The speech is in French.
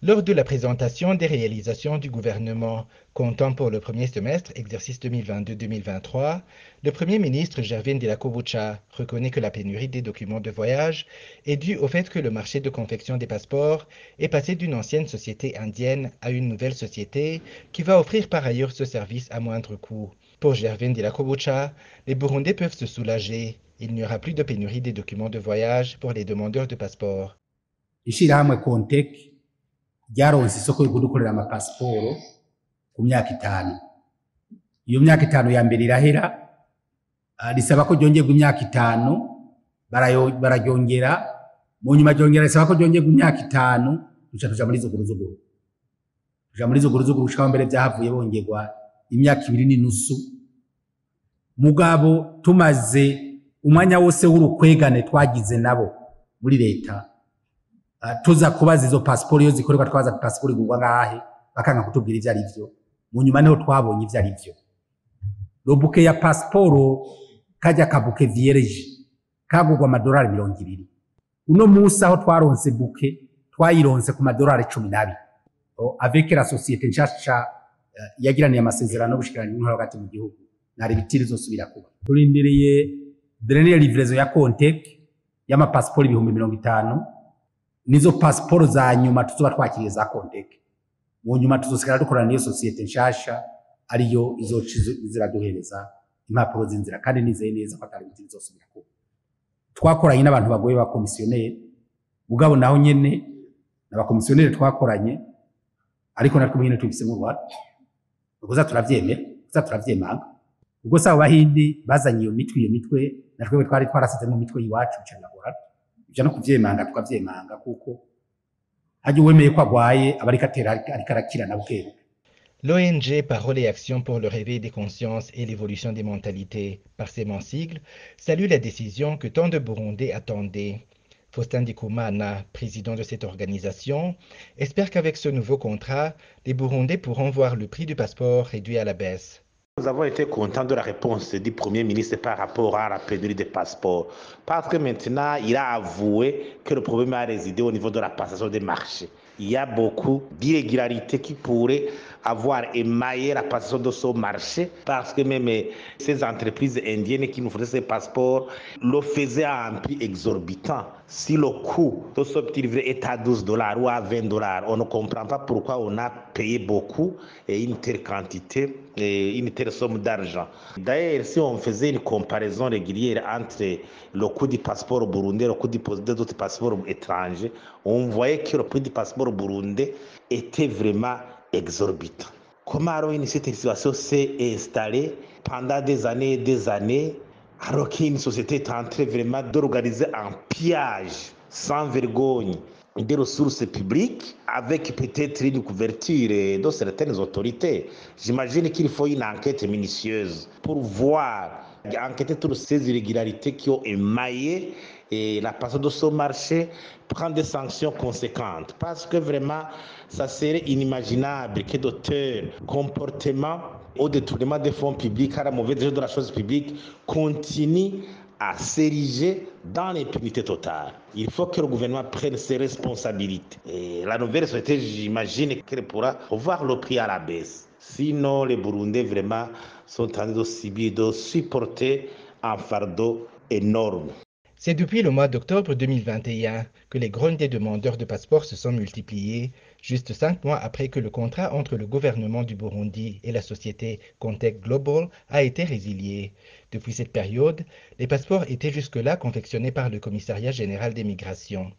Lors de la présentation des réalisations du gouvernement comptant pour le premier semestre, exercice 2022-2023, le Premier ministre Gervin Delakobucha reconnaît que la pénurie des documents de voyage est due au fait que le marché de confection des passeports est passé d'une ancienne société indienne à une nouvelle société qui va offrir par ailleurs ce service à moindre coût. Pour Gervin Delakobucha, les Burundais peuvent se soulager. Il n'y aura plus de pénurie des documents de voyage pour les demandeurs de passeports. Ishirahamwe Contec ryaronse isoko yo kudukorera amapasiporo ku myaka 5. Iyo myaka 5 ya mbere irahera, risaba ko ryongerwa imyaka 5, bararyongera, mu nyuma ryongera risaba ko ryongerwa imyaka 5, tuja muri zuguruzuguru. Tuja muri zuguruzuguru gushika mbere byahavuye bongerwa imyaka 2 n'inusu. Mugabo tumaze umwanya wose w'urukwegane twagize nabo muri leta, tuza kubaza izo pasiporo iyo zikorerwa, twaza pasiporo igurwa ngahe, bakanga kutubwira ivyo ari vyo. Mu nyuma niho twabonye ivyo ari vyo. Robuke ya pasiporo kajya kabuke vierge kagurwa amadolari 200. Uno musi aho twaronse buke twayironse ku madolari 12 avec la société nshasha yagiraniye amasezerano gushikirana n'intwaro hagati mu gihugu. Nari bitiri zosubira kuba turindireye dernière livraison ya Contec y'amapasiporo 50,000. Nizo pasiporo za nyuma tuzoba twakiriye za Contec. Mu nyuma tuzosigara dukorana n'iyo societe nshasha ariyo iziraduhereza impapuro z'inzira, kandi nizeye neza ko atari bitiri zosubira kuba. Twakoranye n'abantu bagoye ba komisiyoneri, mugabo naho nyene n'abakomisiyoneri twakoranye, ariko natwe nyene tubisemo uruhara. Uguza turavyemanga. Ubwo sabo bahindi bazanye iyo mitwe natwe twari twarasize mu mitwe yiwacu cyangwa ivyo no kuvyemanga tukavyemanga kuko haje wemeye ko agwaye abarika atera ariko arakira na bukebuke. L'ONG Parole et Action pour le réveil des consciences et l'évolution des mentalités, par ses sigles, salue la décision que tant de Burundais attendaient. Faustin Ndikumana, président de cette organisation, espère qu'avec ce nouveau contrat, les Burundais pourront voir le prix du passeport réduit à la baisse. Nous avons été contents de la réponse du Premier ministre par rapport à la pénurie des passeports. Parce que maintenant, il a avoué que le problème a résidé au niveau de la passation des marchés. Il y a beaucoup d'irrégularités qui pourraient avoir émaillé la passation de ce marché parce que même ces entreprises indiennes qui nous faisaient ces passeports le faisaient à un prix exorbitant. Si le coût de ce petit livret est à $12 ou à $20, on ne comprend pas pourquoi on a payé beaucoup et une telle quantité et une telle somme d'argent. D'ailleurs, si on faisait une comparaison régulière entre le coût du passeport burundais et le coût d'autres passeports étrangers, on voyait que le prix du passeport burundais était vraiment exorbitant. Comment alors cette situation s'est installée pendant des années et des années, alors qu'une société est en train vraiment d'organiser un pillage sans vergogne des ressources publiques avec peut-être une couverture de certaines autorités. J'imagine qu'il faut une enquête minutieuse pour voir, enquêter toutes ces irrégularités qui ont émaillé la passation de ce marché, prendre des sanctions conséquentes. Parce que vraiment, ça serait inimaginable que d'autres comportements au détournement des fonds publics, à la mauvaise gestion de la chose publique, continuent à s'ériger dans l'impunité totale. Il faut que le gouvernement prenne ses responsabilités. Et la nouvelle société, j'imagine qu'elle pourra revoir le prix à la baisse. Sinon, les Burundais vraiment sont en train de subir, de supporter un fardeau énorme. C'est depuis le mois d'octobre 2021 que les grognes des demandeurs de passeports se sont multipliées, juste 5 mois après que le contrat entre le gouvernement du Burundi et la société Contec Global a été résilié. Depuis cette période, les passeports étaient jusque-là confectionnés par le Commissariat général des migrations.